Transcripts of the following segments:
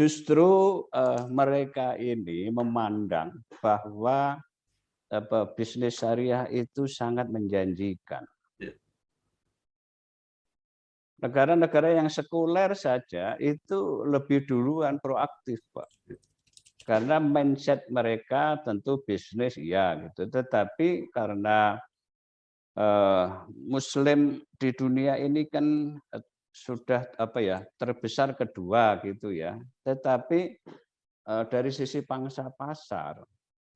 justru mereka ini memandang bahwa bisnis syariah itu sangat menjanjikan. Negara-negara yang sekuler saja itu lebih duluan proaktif, Pak. Karena mindset mereka tentu bisnis ya gitu, tetapi karena Muslim di dunia ini kan sudah terbesar kedua gitu ya. Tetapi dari sisi pangsa pasar,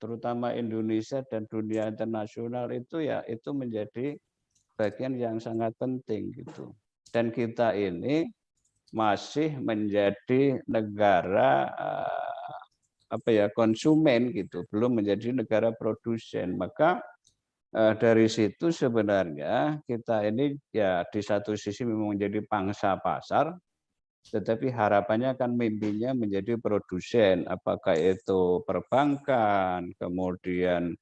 terutama Indonesia dan dunia internasional itu ya itu menjadi bagian yang sangat penting gitu. Dan kita ini masih menjadi negara konsumen gitu, belum menjadi negara produsen. Maka dari situ sebenarnya kita ini ya di satu sisi memang menjadi pangsa pasar, tetapi harapannya kan mimpinya menjadi produsen, apakah itu perbankan, kemudian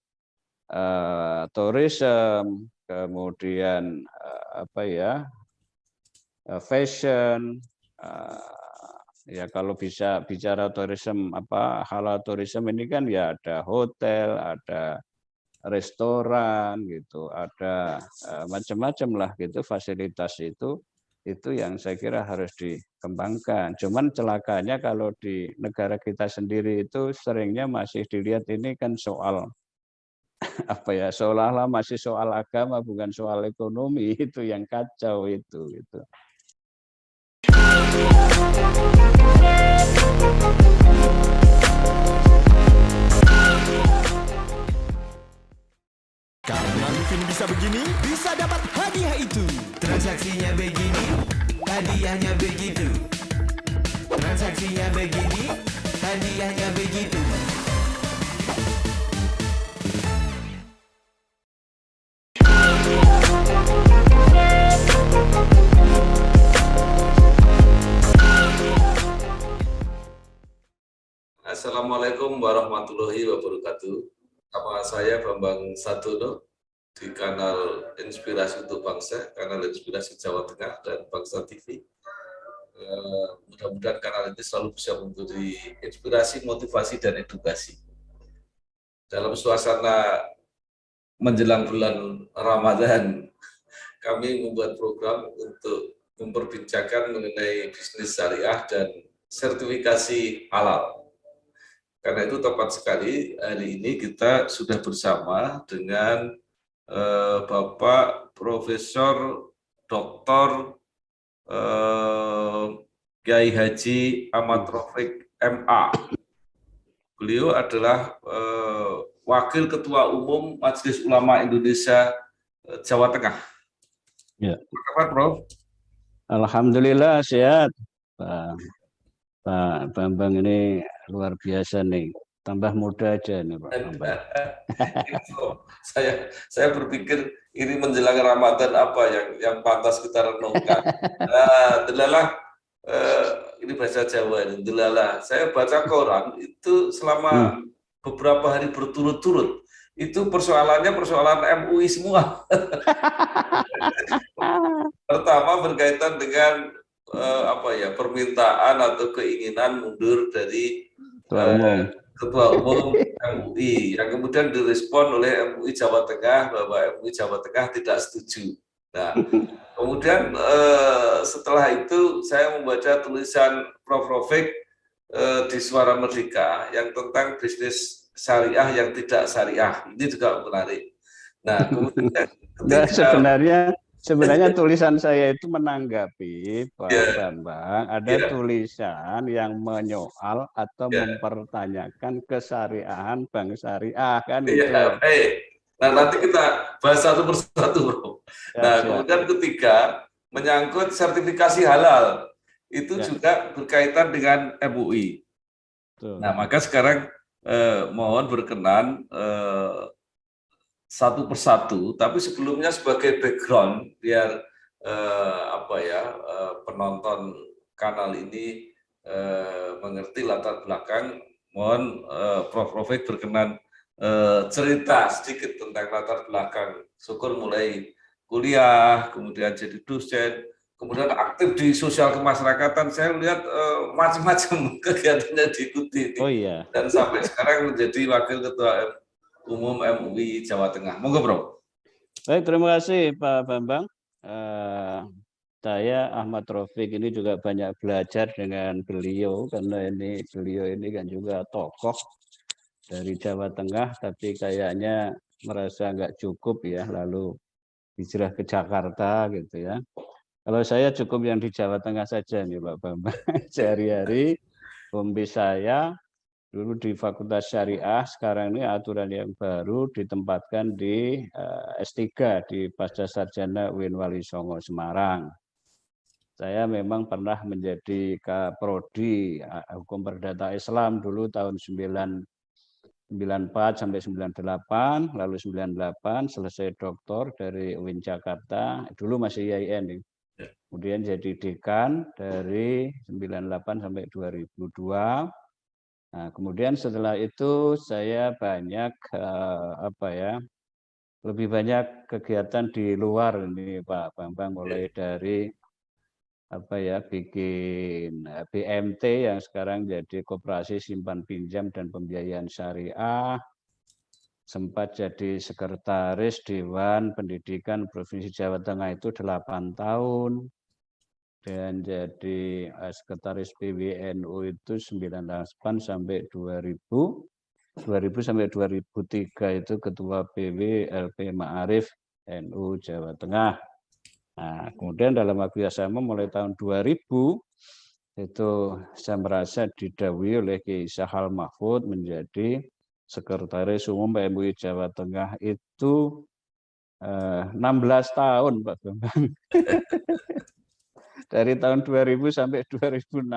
tourism, kemudian fashion, ya kalau bisa bicara tourism halal tourism ini kan ya ada hotel, ada restoran gitu, ada macam-macam lah gitu fasilitas itu yang saya kira harus dikembangkan. Cuman celakanya kalau di negara kita sendiri itu seringnya masih dilihat ini kan soal seolah-olah masih soal agama bukan soal ekonomi, itu yang kacau itu gitu. Karena mungkin bisa begini, bisa dapat hadiah itu. Transaksinya begini, hadiahnya begitu. Transaksinya begini, hadiahnya begitu. Assalamualaikum warahmatullahi wabarakatuh. Nama saya Bambang Sadono di kanal Inspirasi untuk Bangsa, kanal Inspirasi Jawa Tengah dan Bangsa TV. Mudah-mudahan kanal ini selalu bisa memberi inspirasi, motivasi, dan edukasi. Dalam suasana menjelang bulan Ramadan, kami membuat program untuk memperbincangkan mengenai bisnis syariah dan sertifikasi halal. Karena itu tepat sekali hari ini kita sudah bersama dengan Bapak Profesor Dr. Kiai Haji Ahmad Rafiq MA. Beliau adalah Wakil Ketua Umum Majelis Ulama Indonesia Jawa Tengah. Ya. Apa kabar, Prof? Alhamdulillah sehat, Pak Bambang ini luar biasa nih, tambah muda aja nih Pak Bambang. Saya berpikir ini menjelang Ramadan apa yang pantas kita renungkan. Nah, delalah ini bahasa Jawa ini, delalah. Saya baca koran itu selama beberapa hari berturut-turut itu persoalannya persoalan MUI semua. Pertama berkaitan dengan permintaan atau keinginan mundur dari Ketua Umum MUI, yang kemudian direspon oleh MUI Jawa Tengah bahwa MUI Jawa Tengah tidak setuju. Nah, kemudian setelah itu saya membaca tulisan Prof. Rafiq di Suara Merdeka yang tentang bisnis syariah yang tidak syariah. Ini juga menarik. Nah, kemudian Sebenarnya tulisan saya itu menanggapi Pak Bambang, ada tulisan yang menyoal atau mempertanyakan kesyariahan bank syariah kan itu. Nah, nanti kita bahas satu persatu, Bro. Nah, kemudian ketiga menyangkut sertifikasi halal itu juga berkaitan dengan MUI. Nah, maka sekarang mohon berkenan satu persatu, tapi sebelumnya sebagai background biar penonton kanal ini mengerti latar belakang, mohon Prof. Rafiq berkenan cerita sedikit tentang latar belakang Syukur mulai kuliah, kemudian jadi dosen, kemudian aktif di sosial kemasyarakatan. Saya lihat macam-macam kegiatannya diikuti. Oh iya. Dan sampai sekarang menjadi Wakil Ketua Umum MUI Jawa Tengah. Monggo, Bro. Baik, terima kasih Pak Bambang. Saya Ahmad Rafiq ini juga banyak belajar dengan beliau karena beliau ini kan juga tokoh dari Jawa Tengah, tapi kayaknya merasa nggak cukup ya, lalu hijrah ke Jakarta gitu ya. Kalau saya cukup yang di Jawa Tengah saja nih Pak Bambang. Sehari-hari hobi saya dulu di Fakultas Syariah, sekarang ini aturan yang baru ditempatkan di S3 di Pasca Sarjana UIN Wali Songo Semarang. Saya memang pernah menjadi Kaprodi Hukum Perdata Islam dulu tahun 94 sampai 98, lalu 98 selesai doktor dari UIN Jakarta, dulu masih IAIN. Kemudian jadi dekan dari 98 sampai 2002. Nah, kemudian setelah itu saya banyak lebih banyak kegiatan di luar ini Pak Bambang, mulai dari bikin BMT yang sekarang jadi Koperasi Simpan Pinjam dan Pembiayaan Syariah, sempat jadi sekretaris Dewan Pendidikan Provinsi Jawa Tengah itu 8 tahun, dan jadi sekretaris PWNU itu 98 sampai 2000 sampai 2003 itu ketua PW LP Ma'arif NU Jawa Tengah. Nah, kemudian dalam waktu yang sama mulai tahun 2000 itu saya merasa didhawuhi oleh Kiai Sahal Mahfud menjadi Sekretaris Umum MUI Jawa Tengah itu 16 tahun Pak Bambang. Dari tahun 2000 sampai 2016,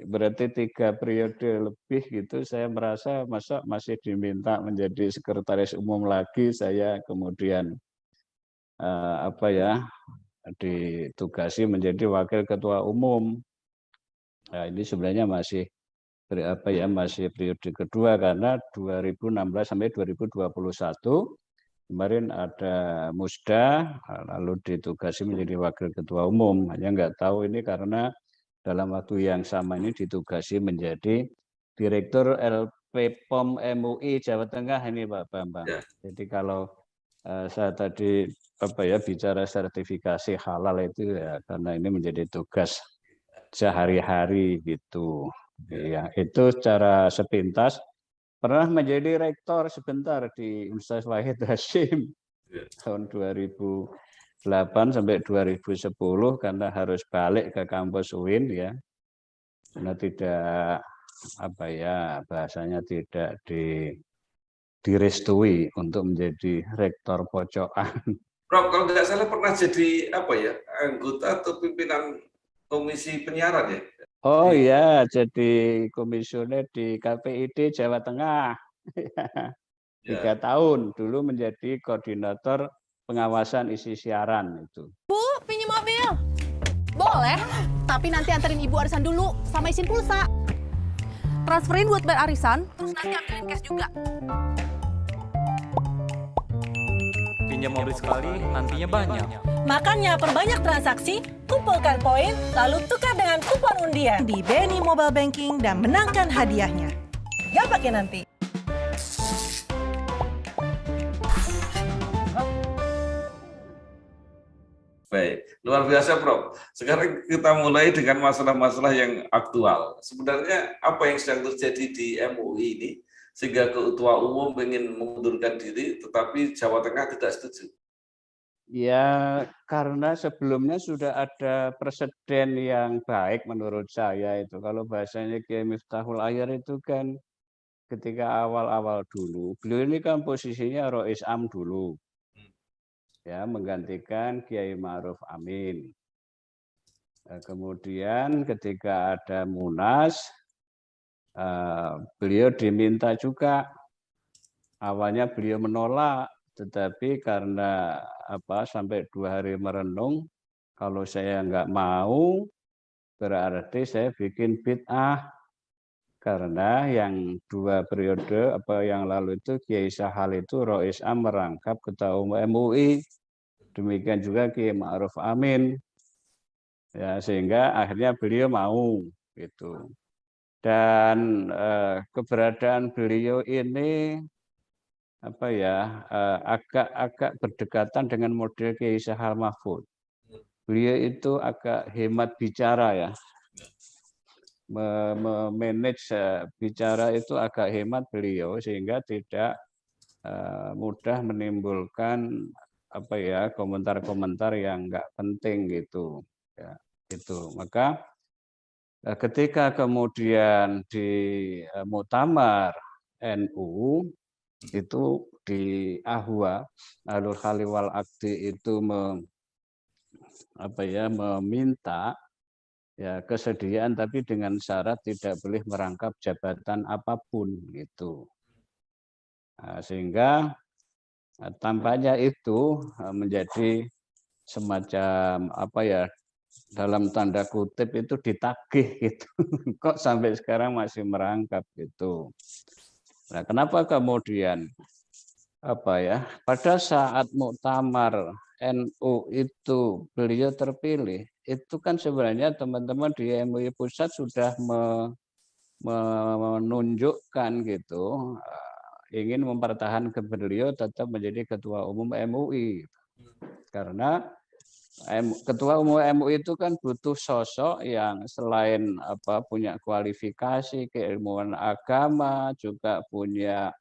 berarti 3 periode lebih gitu, saya merasa masa masih diminta menjadi Sekretaris Umum lagi, saya kemudian ditugasi menjadi Wakil Ketua Umum. Nah, ini sebenarnya masih masih periode kedua karena 2016 sampai 2021 kemarin ada musda, lalu ditugasi menjadi Wakil Ketua Umum. Hanya nggak tahu ini karena dalam waktu yang sama ini ditugasi menjadi Direktur LP POM MUI Jawa Tengah ini Pak Bambang. Jadi kalau saya tadi bicara sertifikasi halal itu ya karena ini menjadi tugas sehari-hari gitu. Ya, itu secara sepintas. Pernah menjadi rektor sebentar di Universitas Wahid Hasyim tahun 2008 sampai 2010 karena harus balik ke kampus UIN ya. Karena tidak bahasanya tidak direstui untuk menjadi rektor pojokan. Prof, kalau nggak salah pernah jadi anggota atau pimpinan komisi penyiaran ya? Oh iya, jadi komisioner di KPID Jawa Tengah. 3 tahun dulu menjadi koordinator pengawasan isi siaran itu. Bu, pinjam mobil. Boleh, tapi nanti anterin ibu arisan dulu sama isin pulsa. Transferin buat bayar arisan, terus nanti ambilin cash juga. Pinjam mobil sekali, nantinya banyak. Makanya perbanyak transaksi, kumpulkan poin, lalu tukar dengan kupon undian di BNI Mobile Banking dan menangkan hadiahnya. Gak pakai nanti. Baik, luar biasa Prof. Sekarang kita mulai dengan masalah-masalah yang aktual. Sebenarnya apa yang sedang terjadi di MUI ini sehingga Ketua Umum ingin mengundurkan diri tetapi Jawa Tengah tidak setuju? Ya, karena sebelumnya sudah ada presiden yang baik menurut saya itu. Kalau bahasanya Kiai Miftahul Ayar itu kan ketika awal-awal dulu, beliau ini kan posisinya Rois Am dulu. Ya, menggantikan Kiai Ma'ruf Amin. Nah, kemudian ketika ada Munas, beliau diminta juga. Awalnya beliau menolak, tetapi karena sampai 2 hari merenung, kalau saya nggak mau, berarti saya bikin bid'ah. Karena yang 2 periode yang lalu itu Kiai Sahal itu Rois Am merangkap Ketua Umum MUI. demikian juga Kiai Ma'ruf Amin. Ya, sehingga akhirnya beliau mau gitu. Dan keberadaan beliau ini apa ya agak berdekatan dengan model Kiai Sahal Mahfud. Beliau itu agak hemat bicara ya, memanage bicara itu agak hemat beliau sehingga tidak mudah menimbulkan apa ya komentar-komentar yang nggak penting gitu. Ya, itu maka ketika kemudian di Muktamar NU itu di Ahwa Alul Khalil wal Aqdi itu meminta ya kesediaan tapi dengan syarat tidak boleh merangkap jabatan apapun gitu. Nah, sehingga tampaknya itu menjadi semacam apa ya dalam tanda kutip itu ditagih gitu. Kok sampai sekarang masih merangkap gitu. Nah, kenapa kemudian apa ya pada saat muktamar NU itu beliau terpilih, itu kan sebenarnya teman-teman di MUI pusat sudah menunjukkan gitu ingin mempertahankan beliau tetap menjadi ketua umum MUI. Karena ketua umum MUI itu kan butuh sosok yang selain punya kualifikasi keilmuan agama, juga punya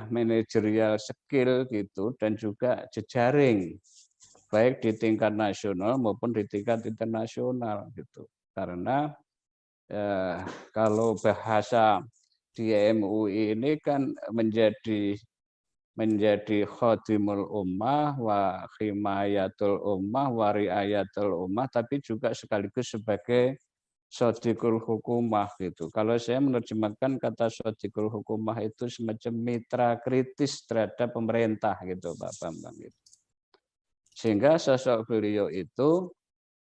manajerial skill gitu dan juga jejaring baik di tingkat nasional maupun di tingkat internasional gitu. Karena kalau bahasa di MUI ini kan menjadi khadimul ummah wa himayatul ummah wa riayatul ummah, tapi juga sekaligus sebagai shodiqul hukumah gitu. Kalau saya menerjemahkan kata shodiqul hukumah itu semacam mitra kritis terhadap pemerintah gitu Pak Bambang gitu. Sehingga sosok beliau itu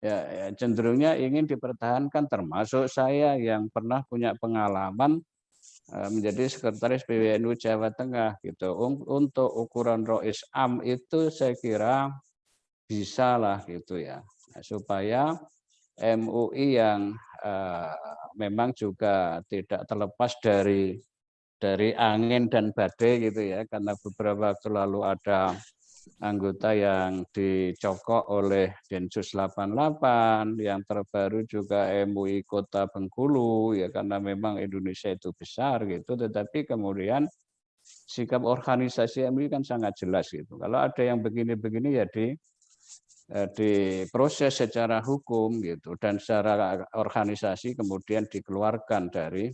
ya cenderungnya ingin dipertahankan, termasuk saya yang pernah punya pengalaman menjadi sekretaris PWNU Jawa Tengah gitu. Untuk ukuran Rois Am itu saya kira bisa lah gitu ya, supaya MUI yang memang juga tidak terlepas dari angin dan badai gitu ya, karena beberapa waktu lalu ada anggota yang dicokok oleh Densus 88, yang terbaru juga MUI Kota Bengkulu ya, karena memang Indonesia itu besar gitu, tetapi kemudian sikap organisasi MUI kan sangat jelas gitu. Kalau ada yang begini-begini ya diproses secara hukum gitu, dan secara organisasi kemudian dikeluarkan dari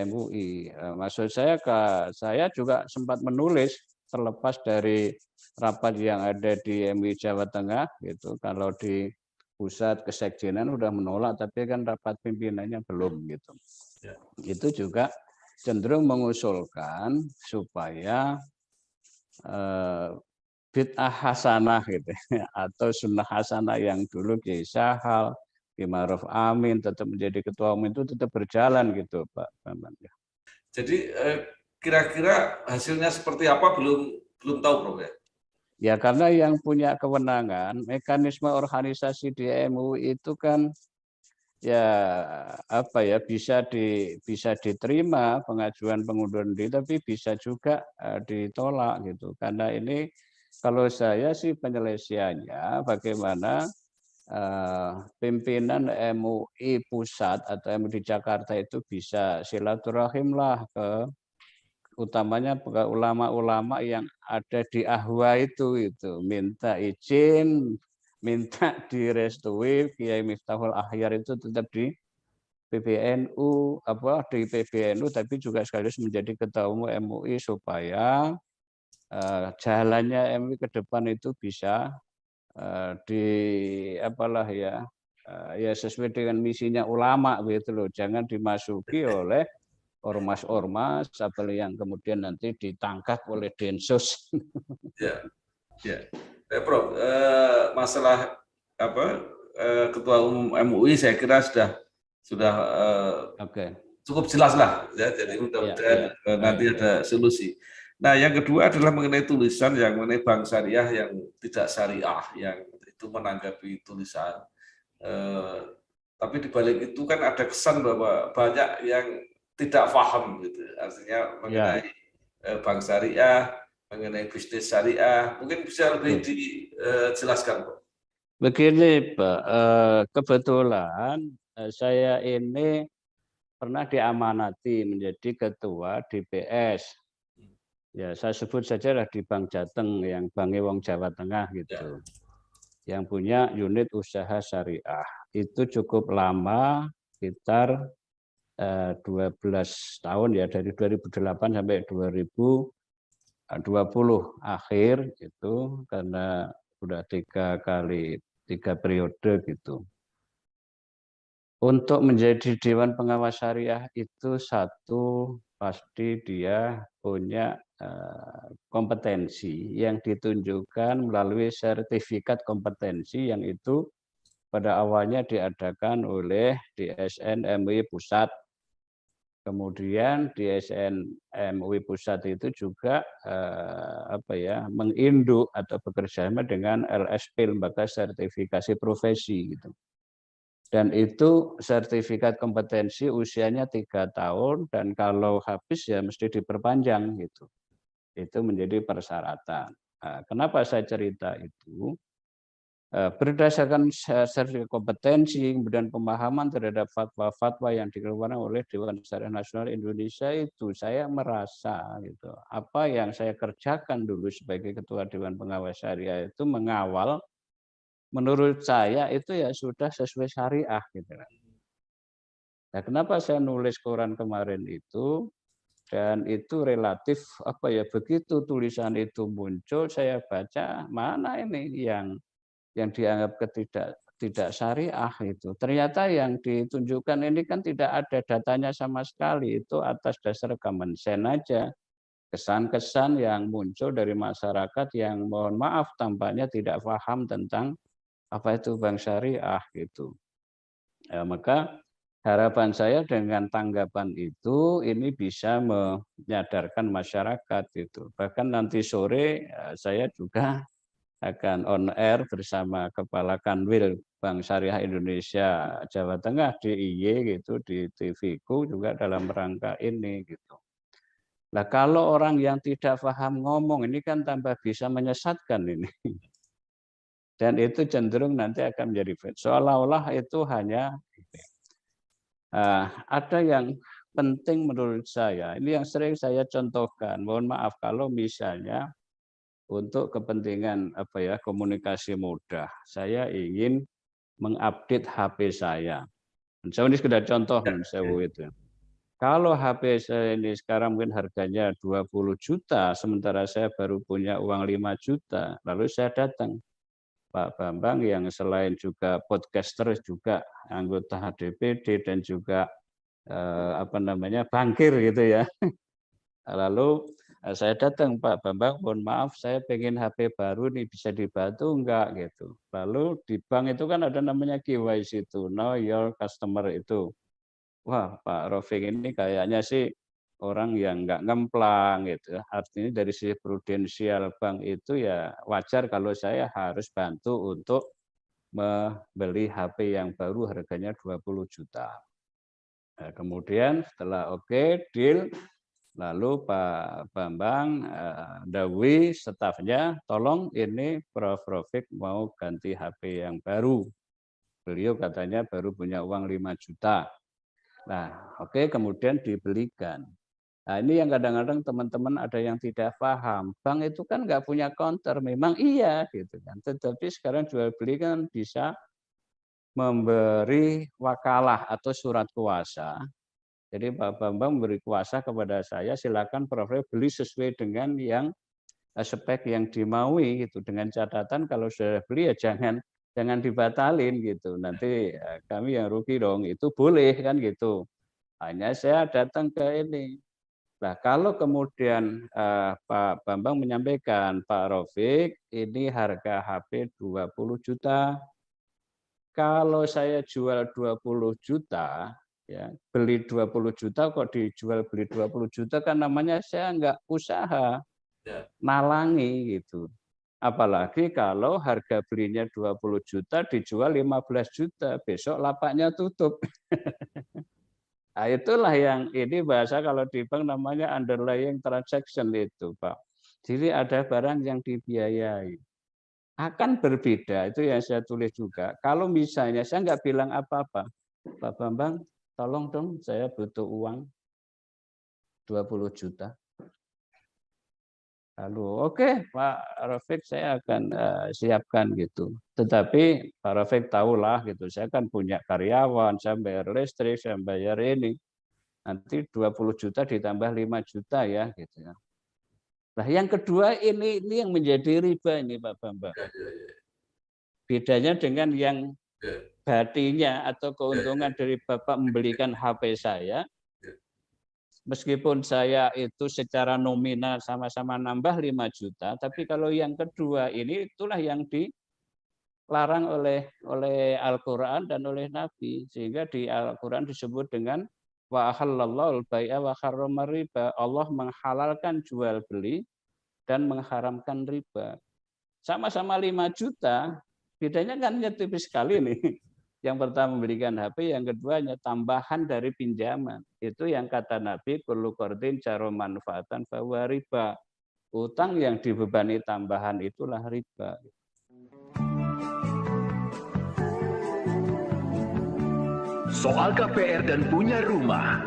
MUI. Maksud saya juga sempat menulis terlepas dari rapat yang ada di MUI Jawa Tengah gitu. Kalau di pusat kesekjenan udah menolak, tapi kan rapat pimpinannya belum gitu. Itu juga cenderung mengusulkan supaya bid'ah hasanah gitu atau sunnah hasanah yang dulu Kiai Sahal, Kiai Ma'ruf Amin tetap menjadi ketua umum itu tetap berjalan gitu Pak Bambang. Jadi kira-kira hasilnya seperti apa belum tahu Prof ya? Ya karena yang punya kewenangan mekanisme organisasi di MUI itu kan ya bisa diterima pengajuan pengunduran diri, tapi bisa juga ditolak gitu. Karena ini kalau saya sih penyelesaiannya bagaimana pimpinan MUI pusat atau MUI di Jakarta itu bisa silaturahim lah utamanya ke ulama-ulama yang ada di Ahwa itu minta izin, minta direstui Kiai Miftahul Akhyar itu tetap di PBNU tapi juga sekaligus menjadi ketua umum MUI supaya jalannya MUI ke depan itu bisa sesuai dengan misinya ulama gitu loh, jangan dimasuki oleh ormas-ormas yang kemudian nanti ditangkap oleh Densus. Ya. Prof, masalah ketua umum MUI saya kira sudah cukup jelas lah ya, jadi mudah-mudahan nanti ada solusi. Nah, yang kedua adalah mengenai tulisan yang mengenai bank syariah yang tidak syariah, yang itu menanggapi tulisan. Tapi di balik itu kan ada kesan bahwa banyak yang tidak paham gitu. Artinya mengenai bank syariah, mengenai bisnis syariah, mungkin bisa lebih dijelaskan, Pak. Begini, Pak, kebetulan saya ini pernah diamanati menjadi ketua DPS. Ya, saya sebut saja lah di Bank Jateng yang Bank Wong Jawa Tengah gitu. Yang punya unit usaha syariah. Itu cukup lama, sekitar 12 tahun ya, dari 2008 sampai 2020 akhir itu, karena sudah 3 periode gitu. Untuk menjadi Dewan Pengawas Syariah itu satu, pasti dia punya kompetensi yang ditunjukkan melalui sertifikat kompetensi yang itu pada awalnya diadakan oleh DSN MUI Pusat. Kemudian DSN MUI Pusat itu juga menginduk atau bekerjasama dengan LSP, Lembaga Sertifikasi Profesi gitu. Dan itu sertifikat kompetensi usianya 3 tahun, dan kalau habis ya mesti diperpanjang gitu. Itu menjadi persyaratan. Nah, kenapa saya cerita itu? Berdasarkan sertifikat kompetensi, kemudian pemahaman terhadap fatwa-fatwa yang dikeluarkan oleh Dewan Syariah Nasional Indonesia itu, saya merasa gitu, apa yang saya kerjakan dulu sebagai Ketua Dewan Pengawas Syariah itu mengawal, menurut saya itu ya sudah sesuai syariah gitu. Nah, kenapa saya nulis koran kemarin itu? Dan itu relatif begitu tulisan itu muncul, saya baca mana ini yang dianggap tidak syariah itu. Ternyata yang ditunjukkan ini kan tidak ada datanya sama sekali, itu atas dasar common sense aja. Kesan-kesan yang muncul dari masyarakat yang mohon maaf tampaknya tidak paham tentang apa itu bank syariah gitu. Ya, maka harapan saya dengan tanggapan itu ini bisa menyadarkan masyarakat itu. Bahkan nanti sore saya juga akan on air bersama Kepala Kanwil Bank Syariah Indonesia Jawa Tengah DIY gitu di TV-ku juga dalam rangka ini gitu. Nah, kalau orang yang tidak paham ngomong ini kan tambah bisa menyesatkan ini. Dan itu cenderung nanti akan menjadi seolah-olah itu hanya ada yang penting menurut saya, ini yang sering saya contohkan, mohon maaf kalau misalnya untuk kepentingan komunikasi mudah, saya ingin mengupdate HP saya. Saya ini sekedar contoh itu. Kalau HP saya ini sekarang mungkin harganya 20 juta, sementara saya baru punya uang 5 juta, lalu saya datang. Pak Bambang yang selain juga podcaster juga anggota DPD dan juga bankir gitu ya. Lalu saya datang, Pak Bambang, mohon maaf saya pengen HP baru nih, bisa dibantu enggak gitu. Lalu di bank itu kan ada namanya KYC itu, know your customer itu. Wah, Pak Rofik ini kayaknya sih orang yang nggak ngemplang gitu. Artinya dari sisi prudensial bank itu ya wajar kalau saya harus bantu untuk membeli HP yang baru harganya 20 juta. Nah, kemudian setelah oke, deal, lalu Pak Bambang dawuhi stafnya, tolong ini Prof. Rofik mau ganti HP yang baru. Beliau katanya baru punya uang 5 juta. Nah, oke, kemudian dibelikan. Nah, ini yang kadang-kadang teman-teman ada yang tidak paham. Bank itu kan nggak punya counter, memang iya gitu kan. Tetapi sekarang jual beli kan bisa memberi wakalah atau surat kuasa. Jadi Pak Bambang memberi kuasa kepada saya, silakan Prof. beli sesuai dengan yang spek yang dimaui gitu. Dengan catatan kalau sudah beli ya jangan dibatalin gitu. Nanti kami yang rugi dong. Itu boleh kan gitu. Hanya saya datang ke ini. Nah, kalau kemudian Pak Bambang menyampaikan, Pak Rofik, ini harga HP 20 juta. Kalau saya jual 20 juta, ya, beli 20 juta kok dijual beli 20 juta kan namanya saya nggak usaha. Ya. nalangi gitu. Apalagi kalau harga belinya 20 juta dijual 15 juta, besok lapaknya tutup. Nah, itulah yang ini bahasa kalau di bank namanya underlying transaction itu, Pak. Jadi ada barang yang dibiayai. Akan berbeda, itu yang saya tulis juga. Kalau misalnya saya nggak bilang apa-apa, Pak Bambang, tolong dong saya butuh uang 20 juta. Lalu oke, Pak Rafiq saya akan siapkan gitu. Tetapi Pak Rafiq tahulah gitu, saya kan punya karyawan, saya bayar listrik, saya bayar ini. Nanti 20 juta ditambah 5 juta ya gitu ya. Nah, yang kedua ini yang menjadi riba ini Pak Bambang. Bedanya dengan yang batinya atau keuntungan dari Bapak membelikan HP saya, meskipun saya itu secara nominal sama-sama nambah 5 juta, tapi kalau yang kedua ini itulah yang dilarang oleh Al-Qur'an dan oleh Nabi, sehingga di Al-Qur'an disebut dengan wa ahallallahu al-bai'a wa harrama riba. Allah menghalalkan jual beli dan mengharamkan riba. Sama-sama 5 juta, bedanya kan tipis sekali nih. Yang pertama memberikan HP, yang kedua hanya tambahan dari pinjaman. Itu yang kata Nabi, kullu qardin jaro manfaatan fahuwa riba. Utang yang dibebani tambahan itulah riba. Soal KPR dan punya rumah,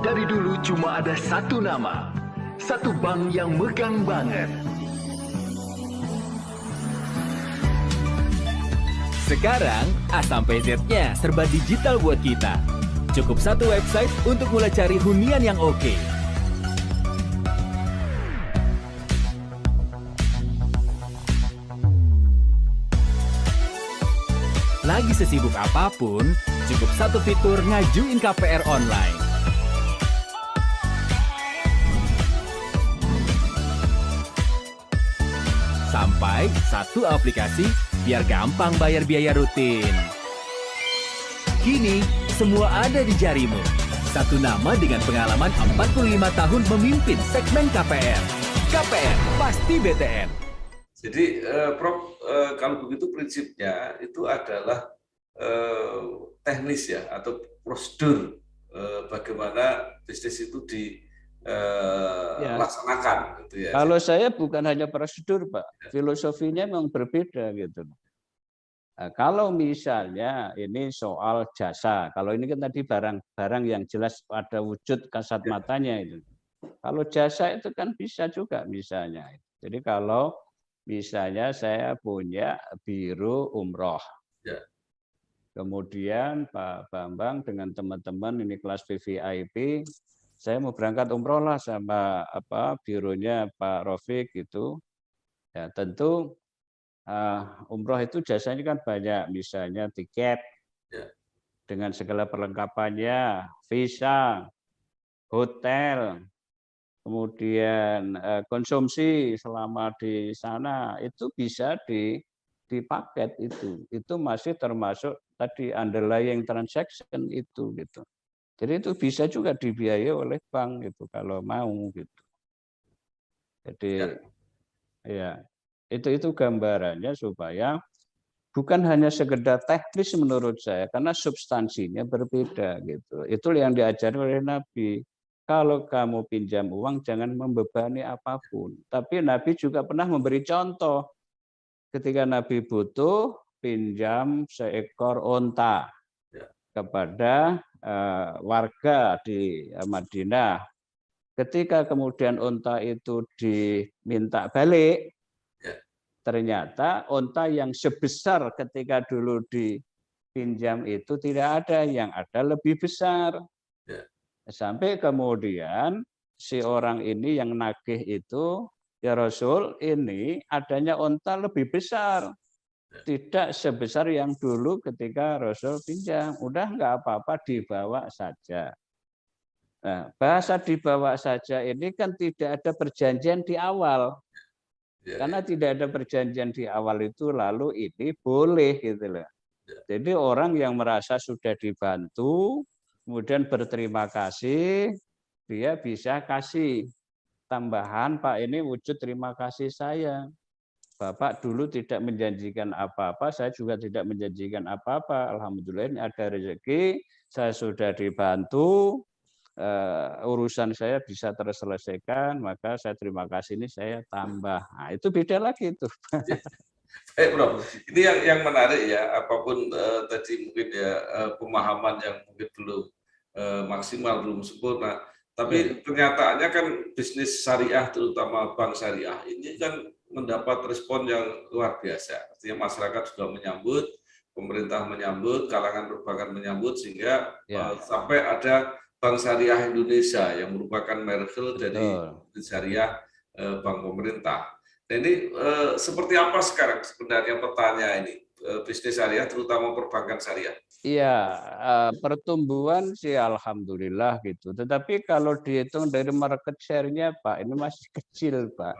dari dulu cuma ada satu nama, satu bank yang megang banget. Sekarang, A sampai Z-nya serba digital buat kita. Cukup satu website untuk mulai cari hunian yang oke. Lagi sesibuk apapun, cukup satu fitur ngajuin KPR online. Sampai satu aplikasi biar gampang bayar biaya rutin. Kini, semua ada di jarimu. Satu nama dengan pengalaman 45 tahun memimpin segmen KPR. KPR, pasti BTN. Jadi, Prof, kalau begitu prinsipnya itu adalah teknis ya, atau prosedur bagaimana bisnis itu dilaksanakan gitu ya. Kalau saya bukan hanya prosedur, Pak, filosofinya memang berbeda gitu. Nah, kalau misalnya ini soal jasa, kalau ini kan tadi barang yang jelas pada wujud kasat matanya itu. Kalau jasa itu kan bisa juga misalnya. Jadi kalau misalnya saya punya biro umroh, kemudian Pak Bambang dengan teman-teman ini kelas VVIP, saya mau berangkat umroh lah sama bironya Pak Rafiq gitu. Ya tentu umroh itu jasanya kan banyak, misalnya tiket dengan segala perlengkapannya, visa, hotel, kemudian konsumsi selama di sana itu bisa dipaket itu masih termasuk tadi underlying transaction itu gitu. Jadi itu bisa juga dibiayai oleh bank gitu kalau mau gitu. Jadi ya itu gambarannya supaya bukan hanya sekedar teknis menurut saya, karena substansinya berbeda gitu. Itu yang diajarkan oleh Nabi. Kalau kamu pinjam uang jangan membebani apapun. Tapi Nabi juga pernah memberi contoh. Ketika Nabi butuh pinjam seekor onta kepada warga di Madinah. Ketika kemudian onta itu diminta balik, ternyata onta yang sebesar ketika dulu dipinjam itu tidak ada, yang ada lebih besar. Sampai kemudian si orang ini yang nagih itu, ya Rasul, ini adanya onta lebih besar. Tidak sebesar yang dulu ketika Rasul pinjam. Udah nggak apa-apa, dibawa saja. Nah, bahasa dibawa saja ini kan tidak ada perjanjian di awal. Karena tidak ada perjanjian di awal itu, lalu ini boleh gitu loh. Jadi orang yang merasa sudah dibantu, kemudian berterima kasih, dia bisa kasih. tambahan, Pak, ini wujud terima kasih saya. Bapak dulu tidak menjanjikan apa-apa, saya juga tidak menjanjikan apa-apa. Alhamdulillah ini ada rezeki, saya sudah dibantu, urusan saya bisa terselesaikan, maka saya terima kasih ini saya tambah. Nah, itu beda lagi itu. Baik, Bro. Ini yang menarik ya, apapun tadi mungkin ya pemahaman yang mungkin belum maksimal, belum sempurna. Tapi kenyataannya kan bisnis syariah, terutama bank syariah ini kan mendapat respon yang luar biasa. Artinya masyarakat juga menyambut, pemerintah menyambut, kalangan perbankan menyambut, sehingga sampai ada Bank Syariah Indonesia yang merupakan merek dari syariah bank pemerintah. Nah, ini seperti apa sekarang sebenarnya petanya ini bisnis syariah, terutama perbankan syariah? Iya, pertumbuhan sih alhamdulillah gitu. Tetapi kalau dihitung dari market share-nya, Pak, ini masih kecil, Pak.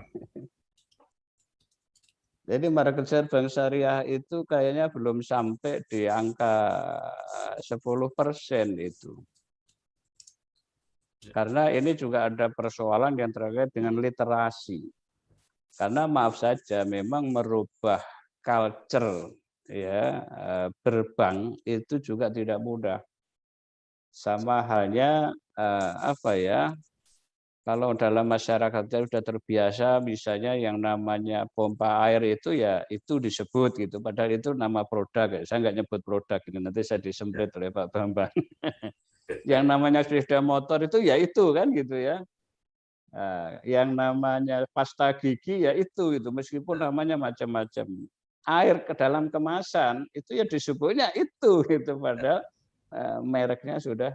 Jadi market share bank syariah itu kayaknya belum sampai di angka 10% itu. Karena ini juga ada persoalan yang terkait dengan literasi. Karena maaf saja memang merubah culture ya berbank itu juga tidak mudah. Sama halnya apa ya, kalau dalam masyarakat sudah terbiasa misalnya yang namanya pompa air itu ya itu disebut gitu, padahal itu nama produk. Saya nggak nyebut produk ini, nanti saya disemprit oleh Pak Bambang. Yang namanya sepeda motor itu ya itu kan gitu ya. Yang namanya pasta gigi ya itu meskipun namanya macam-macam. Air ke dalam kemasan itu ya disebutnya itu gitu, padahal mereknya sudah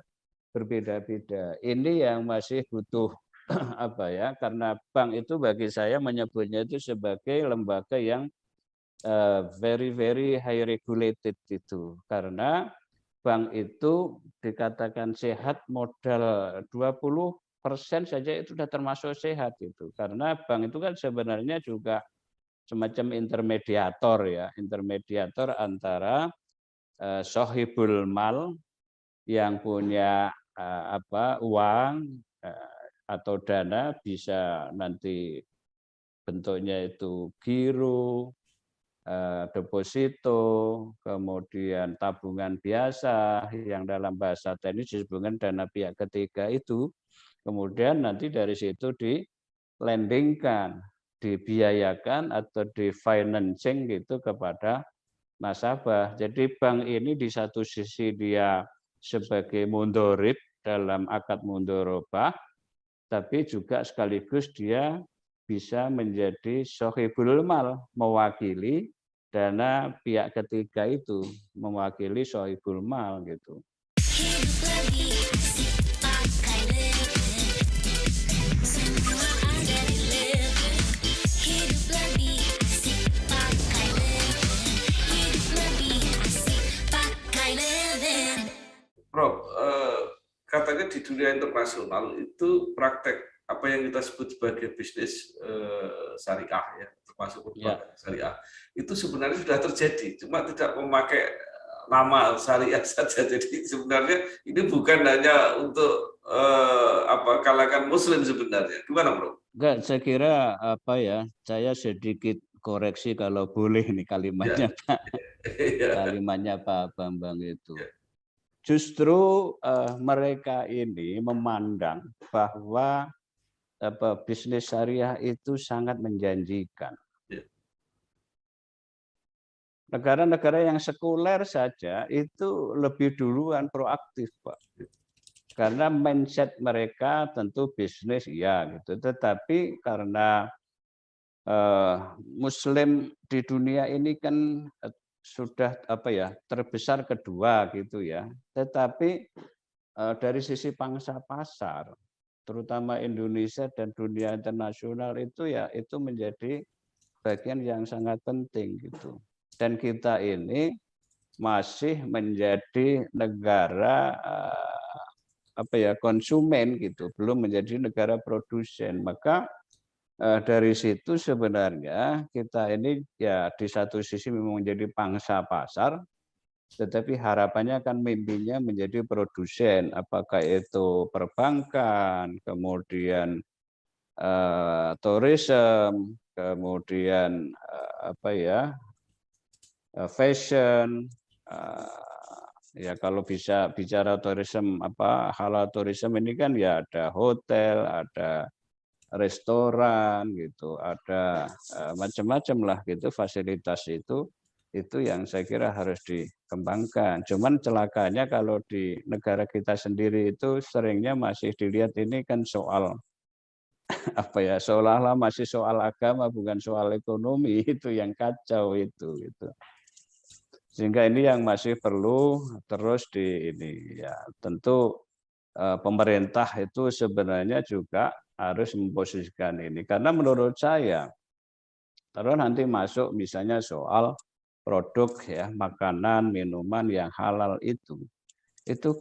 berbeda-beda. Ini yang masih butuh apa ya, karena bank itu bagi saya menyebutnya itu sebagai lembaga yang very high regulated itu, karena bank itu dikatakan sehat modal 20% saja itu sudah termasuk sehat itu, karena bank itu kan sebenarnya juga semacam intermediator ya, intermediator antara sohibul mal yang punya uang atau dana, bisa nanti bentuknya itu giro, deposito, kemudian tabungan biasa yang dalam bahasa teknis disebutkan dana pihak ketiga itu, kemudian nanti dari situ di-lendingkan, dibiayakan atau di-financing gitu kepada nasabah. Jadi bank ini di satu sisi dia sebagai mundorib dalam akad mundorobah, tapi juga sekaligus dia bisa menjadi sohibul mal, mewakili dana pihak ketiga itu, mewakili sohibul mal gitu. Prof, katanya di dunia internasional itu praktek apa yang kita sebut sebagai bisnis syariah ya, termasuk perbankan syariah, itu sebenarnya sudah terjadi, cuma tidak memakai nama syariah saja. Jadi sebenarnya ini bukan hanya untuk kalangan Muslim sebenarnya. Gimana, Bro? Enggak, saya kira saya sedikit koreksi kalau boleh nih kalimatnya Pak. Kalimatnya Pak Bambang itu. Justru mereka ini memandang bahwa bisnis syariah itu sangat menjanjikan. Negara-negara yang sekuler saja itu lebih duluan proaktif, Pak. Karena mindset mereka tentu bisnis ya gitu, tetapi karena Muslim di dunia ini kan sudah terbesar kedua gitu ya. Tetapi dari sisi pangsa pasar, terutama Indonesia dan dunia internasional itu ya itu menjadi bagian yang sangat penting gitu. Dan kita ini masih menjadi negara konsumen gitu, belum menjadi negara produsen. Maka dari situ sebenarnya kita ini ya di satu sisi memang menjadi pangsa pasar, tetapi harapannya kan mimpinya menjadi produsen, apakah itu perbankan, kemudian tourism, kemudian fashion, ya kalau bisa bicara tourism halal tourism ini kan ya ada hotel, ada restoran gitu, ada macam-macam lah gitu fasilitas itu yang saya kira harus dikembangkan. Cuman celakanya kalau di negara kita sendiri itu seringnya masih dilihat ini kan soal seolah-olah masih soal agama bukan soal ekonomi, itu yang kacau itu gitu. Sehingga ini yang masih perlu terus ini ya tentu pemerintah itu sebenarnya juga harus memposisikan ini, karena menurut saya kalau nanti masuk misalnya soal produk ya makanan minuman yang halal itu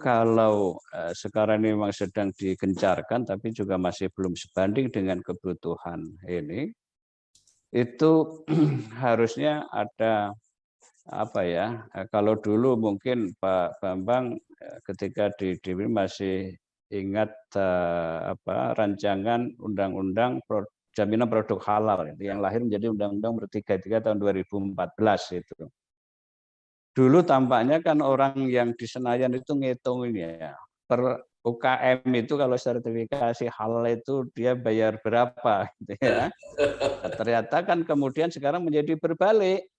kalau sekarang ini memang sedang digencarkan tapi juga masih belum sebanding dengan kebutuhan ini, itu harusnya ada kalau dulu mungkin Pak Bambang ketika di DPR masih ingat rancangan undang-undang jaminan produk halal yang lahir menjadi undang-undang nomor 33 tahun 2014 itu. Dulu tampaknya kan orang yang di Senayan itu ngitung ini ya, per UKM itu kalau sertifikasi halal itu dia bayar berapa gitu ya. Nah, ternyata kan kemudian sekarang menjadi berbalik.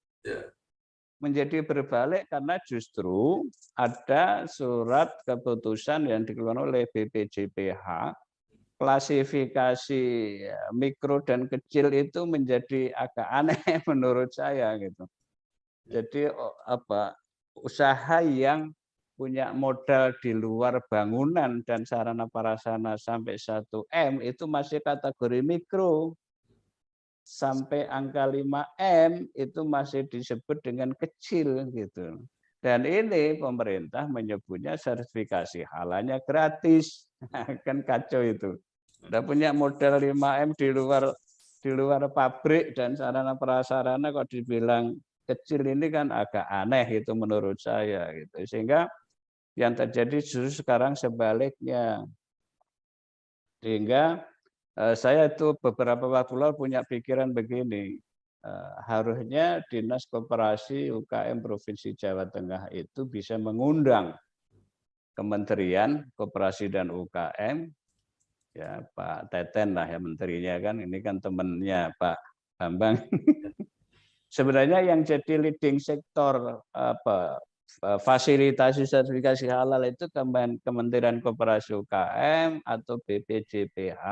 Menjadi berbalik karena justru ada surat keputusan yang dikeluarkan oleh BPJPH, klasifikasi mikro dan kecil itu menjadi agak aneh menurut saya gitu. Jadi usaha yang punya modal di luar bangunan dan sarana prasarana sampai 1 M itu masih kategori mikro. Sampai angka 5M itu masih disebut dengan kecil gitu. Dan ini pemerintah menyebutnya sertifikasi halalnya gratis. Kan kacau itu. Udah punya modal 5M di luar pabrik dan sarana prasarana kok dibilang kecil, ini kan agak aneh itu menurut saya gitu. Sehingga yang terjadi justru sekarang sebaliknya. Sehingga saya itu beberapa waktu lalu punya pikiran begini, harusnya Dinas Koperasi UKM Provinsi Jawa Tengah itu bisa mengundang Kementerian Koperasi dan UKM, ya Pak Teten lah ya menterinya kan, ini kan temannya Pak Bambang. Sebenarnya yang jadi leading sektor fasilitasi sertifikasi halal itu Kementerian Koperasi UKM atau BPJPH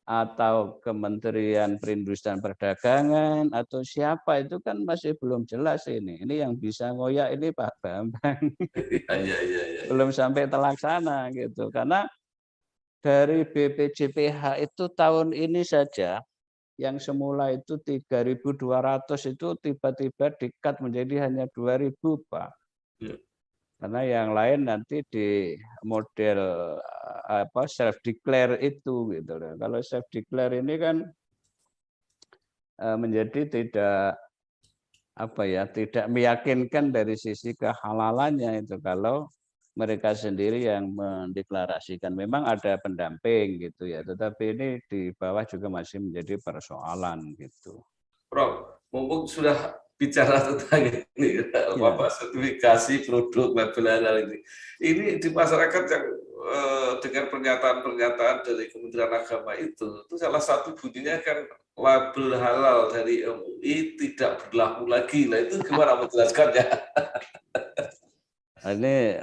atau Kementerian Perindustrian Perdagangan atau siapa itu kan masih belum jelas ini. Ini yang bisa ngoyak ini Pak Bambang. Belum sampai terlaksana gitu. Karena dari BPJPH itu tahun ini saja yang semula itu 3.200 itu tiba-tiba di-cut menjadi hanya 2.000 Pak. Karena yang lain nanti di model self declare itu gitu loh. Kalau self declare ini kan menjadi tidak meyakinkan dari sisi kehalalannya itu kalau mereka sendiri yang mendeklarasikan. Memang ada pendamping gitu ya, tetapi ini di bawah juga masih menjadi persoalan gitu. Prof, mumpung sudah bicara tentang ini, sertifikasi produk label halal ini di masyarakat yang dengan pernyataan-pernyataan dari Kementerian Agama itu salah satu bunyinya kan label halal dari MUI tidak berlaku lagi. Nah itu gimana menjelaskannya? Ini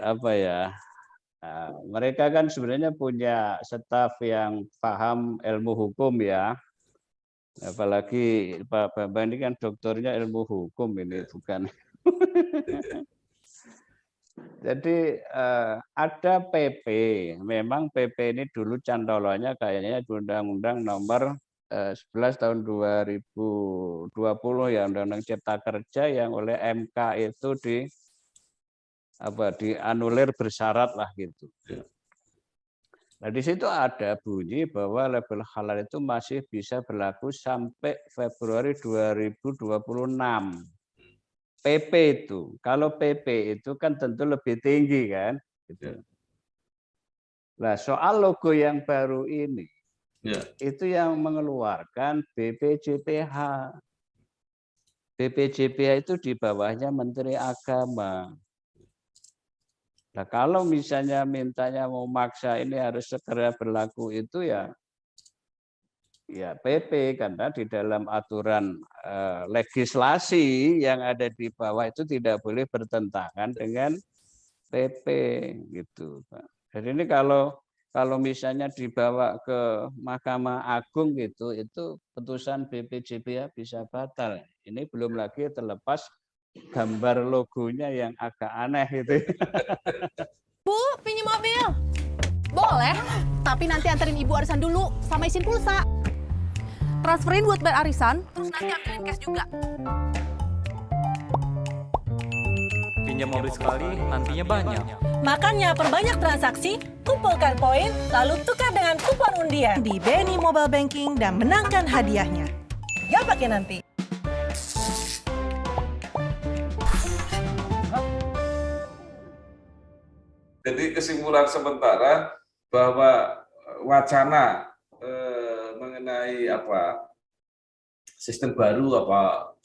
mereka kan sebenarnya punya staf yang paham ilmu hukum ya. Apalagi Pak Bambang ini kan doktornya ilmu hukum ini bukan. Jadi ada PP, memang PP ini dulu cantolanya kayaknya di Undang-Undang Nomor 11 tahun 2020 ya, Undang-Undang Cipta Kerja yang oleh MK itu dianulir bersyarat lah gitu. Nah, di situ ada bunyi bahwa label halal itu masih bisa berlaku sampai Februari 2026. PP itu, kalau PP itu kan tentu lebih tinggi kan. Gitu. Nah, soal logo yang baru ini, Ya. itu yang mengeluarkan BPJPH. BPJPH itu di bawahnya Menteri Agama. Nah, kalau misalnya mintanya mau maksa ini harus segera berlaku itu ya PP, karena di dalam aturan legislasi yang ada di bawah itu tidak boleh bertentangan dengan PP gitu, Pak. Jadi ini kalau misalnya dibawa ke Mahkamah Agung gitu, itu putusan BPJPH bisa batal. Ini belum lagi terlepas gambar logonya yang agak aneh itu. Bu, pinjam mobil. Boleh, tapi nanti anterin ibu arisan dulu sama isin pulsa. Transferin buat bayar arisan, terus nanti ambilin cash juga. Pinjam mobil sekali, nantinya banyak. Makanya perbanyak transaksi, kumpulkan poin, lalu tukar dengan kupon undian di BNI Mobile Banking dan menangkan hadiahnya. Gak pakai nanti. Jadi kesimpulan sementara bahwa wacana mengenai sistem baru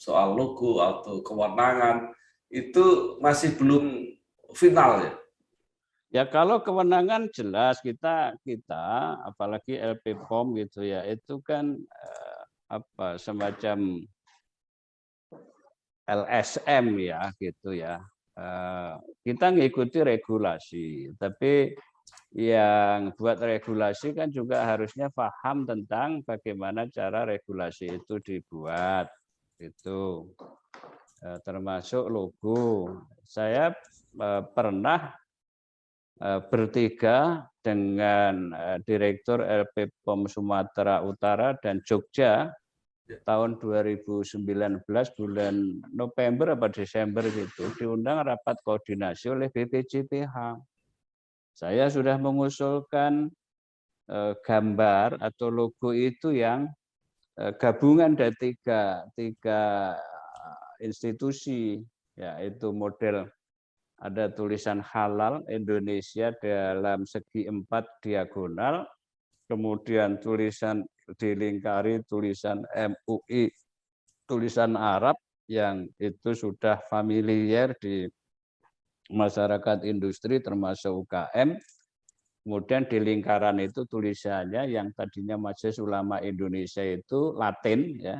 soal logo atau kewenangan itu masih belum final ya. Ya kalau kewenangan jelas kita apalagi LP POM gitu ya, itu kan semacam LSM ya gitu ya. Kita ngikuti regulasi, tapi yang buat regulasi kan juga harusnya paham tentang bagaimana cara regulasi itu dibuat, itu termasuk logo. Saya pernah bertiga dengan Direktur LP POM Sumatera Utara dan Jogja tahun 2019 bulan November atau Desember gitu, diundang rapat koordinasi oleh BPJPH. Saya sudah mengusulkan gambar atau logo itu yang gabungan dari tiga institusi, yaitu model ada tulisan halal Indonesia dalam segi 4 diagonal, kemudian tulisan dilingkari tulisan MUI, tulisan Arab yang itu sudah familiar di masyarakat industri termasuk UKM. Kemudian di lingkaran itu tulisannya yang tadinya Majelis Ulama Indonesia itu Latin ya,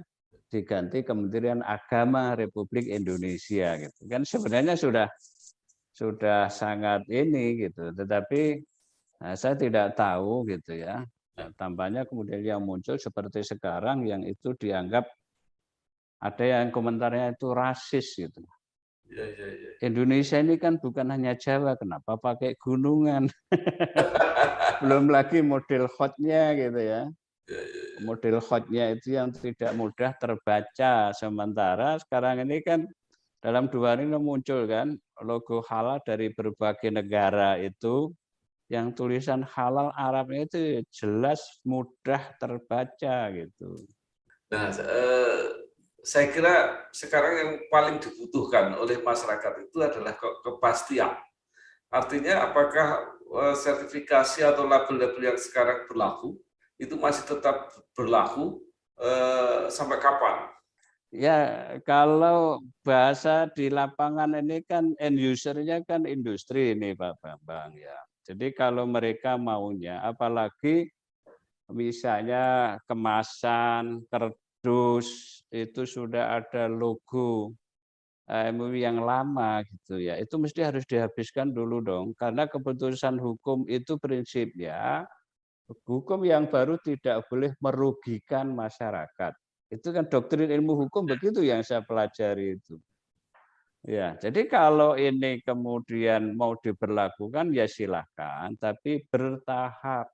diganti Kementerian Agama Republik Indonesia gitu. Kan sebenarnya sudah sangat ini gitu, tetapi saya tidak tahu gitu ya. Tampaknya kemudian yang muncul seperti sekarang yang itu dianggap ada yang komentarnya itu rasis gitu. Indonesia ini kan bukan hanya Jawa, kenapa pakai gunungan? Belum lagi model hotnya gitu ya. Model hotnya itu yang tidak mudah terbaca, sementara sekarang ini kan dalam 2 hari ini muncul kan logo halal dari berbagai negara itu, yang tulisan halal Arabnya itu jelas mudah terbaca gitu. Nah, saya kira sekarang yang paling dibutuhkan oleh masyarakat itu adalah kepastian. Artinya apakah sertifikasi atau label-label yang sekarang berlaku itu masih tetap berlaku sampai kapan? Ya, kalau bahasa di lapangan ini kan end user-nya kan industri ini Pak Bambang ya. Jadi kalau mereka maunya, apalagi misalnya kemasan, kardus, itu sudah ada logo MUI yang lama gitu ya, itu mesti harus dihabiskan dulu dong, karena keputusan hukum itu prinsipnya, hukum yang baru tidak boleh merugikan masyarakat. Itu kan doktrin ilmu hukum begitu yang saya pelajari itu. Ya, jadi kalau ini kemudian mau diberlakukan ya silahkan, tapi bertahap.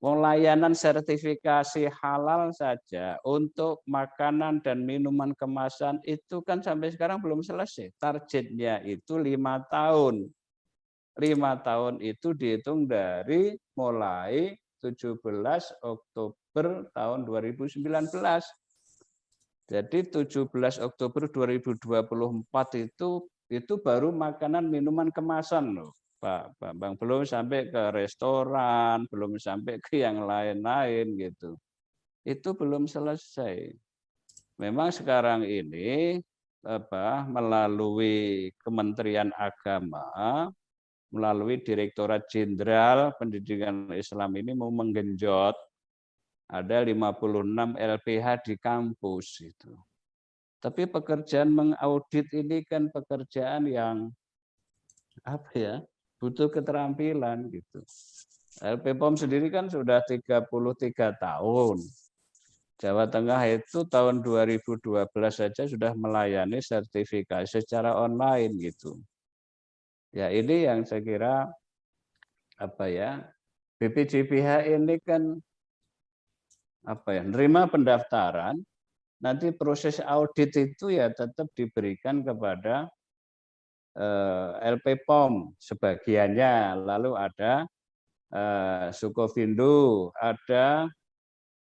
Layanan sertifikasi halal saja untuk makanan dan minuman kemasan itu kan sampai sekarang belum selesai. Targetnya itu 5 tahun. 5 tahun itu dihitung dari mulai 17 Oktober tahun 2019. Jadi 17 Oktober 2024 itu baru makanan minuman kemasan loh. Pak Bambang, belum sampai ke restoran, belum sampai ke yang lain-lain gitu. Itu belum selesai. Memang sekarang ini melalui Kementerian Agama, melalui Direktorat Jenderal Pendidikan Islam ini mau menggenjot ada 56 LPH di kampus itu. Tapi pekerjaan mengaudit ini kan pekerjaan yang butuh keterampilan gitu. LP POM sendiri kan sudah 33 tahun. Jawa Tengah itu tahun 2012 saja sudah melayani sertifikasi secara online gitu. Ya ini yang saya kira BPJPH ini kan nerima pendaftaran, nanti proses audit itu ya tetap diberikan kepada LP POM sebagiannya, lalu ada Sukovindo, ada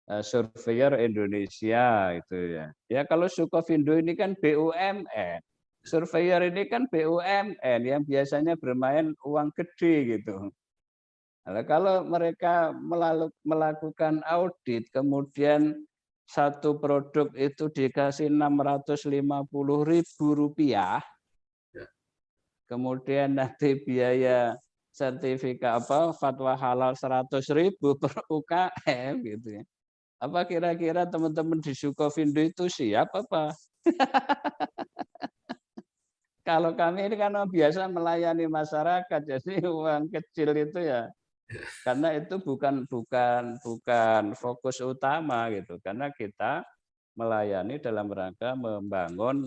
Surveyor Indonesia itu ya. Ya kalau Sukovindo ini kan BUMN, Surveyor ini kan BUMN yang biasanya bermain uang gede gitu. Nah, kalau mereka melakukan audit, kemudian satu produk itu dikasih Rp650.000, kemudian nanti biaya sertifikat fatwa halal 100.000 per UKM gitu ya. Apa kira-kira teman-teman di Sukovindo itu siap apa? Kalau kami ini kan biasa melayani masyarakat, jadi uang kecil itu ya, karena itu bukan fokus utama gitu, karena kita melayani dalam rangka membangun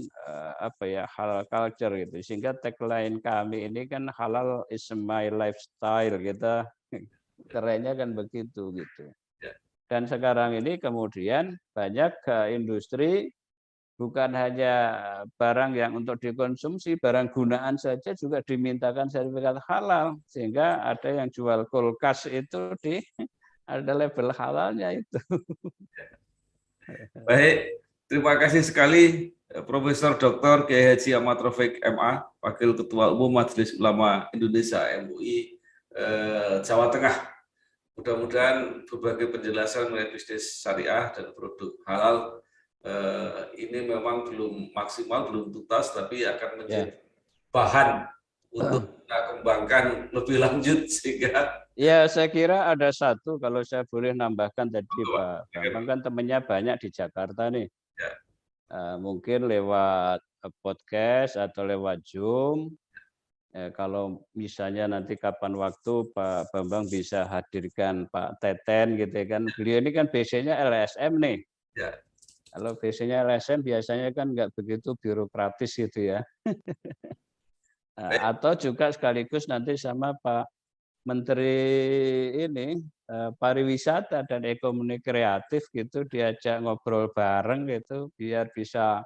halal culture gitu, sehingga tagline kami ini kan halal is my lifestyle, kita kerennya kan begitu gitu. Dan sekarang ini kemudian banyak industri bukan hanya barang yang untuk dikonsumsi, barang gunaan saja juga dimintakan sertifikat halal, sehingga ada yang jual kulkas itu ada label halalnya itu. Baik, terima kasih sekali Profesor Dr. Kiai Haji Ahmad Rafiq MA, Wakil Ketua Umum Majelis Ulama Indonesia MUI Jawa Tengah. Mudah-mudahan berbagai penjelasan mengenai bisnis syariah dan produk halal ini memang belum maksimal, belum tuntas, tapi akan menjadi bahan untuk kita kembangkan lebih lanjut sehingga. Ya, saya kira ada satu kalau saya boleh nambahkan tadi Pak Bambang kan temannya banyak di Jakarta nih. Ya. Mungkin lewat podcast atau lewat Zoom. Kalau misalnya nanti kapan waktu Pak Bambang bisa hadirkan Pak Teten gitu kan. Beliau ini kan biasanya LSM nih. Ya. Kalau biasanya LSM biasanya kan nggak begitu birokratis gitu ya. Atau juga sekaligus nanti sama Pak Menteri ini pariwisata dan ekonomi kreatif gitu diajak ngobrol bareng gitu biar bisa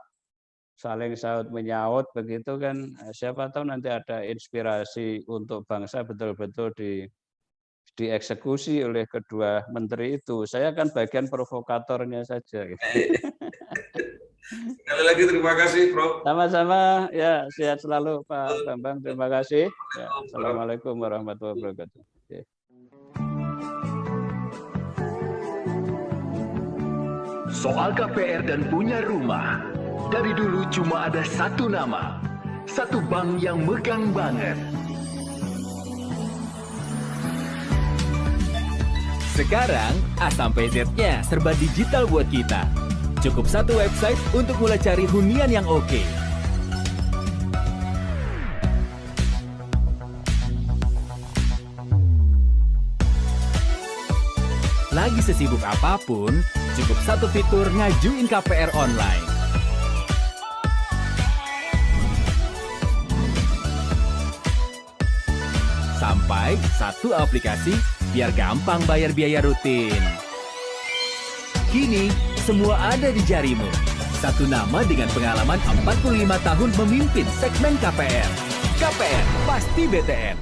saling saut menyaut begitu kan, siapa tahu nanti ada inspirasi untuk bangsa betul-betul dieksekusi oleh kedua menteri itu. Saya kan bagian provokatornya saja. Gitu. Sekali lagi terima kasih, Prof. Sama-sama, ya sehat selalu Pak Bambang. Terima kasih. Ya, Assalamualaikum warahmatullahi wabarakatuh. Okay. Soal KPR dan punya rumah. Dari dulu cuma ada satu nama, satu bank yang megang banget. Sekarang A sampai Z-nya serba digital buat kita. Cukup satu website untuk mulai cari hunian yang oke. Lagi sesibuk apapun, cukup satu fitur ngajuin KPR online. Sampai satu aplikasi biar gampang bayar biaya rutin. Kini, semua ada di jarimu. Satu nama dengan pengalaman 45 tahun memimpin segmen KPR. KPR, pasti BTN.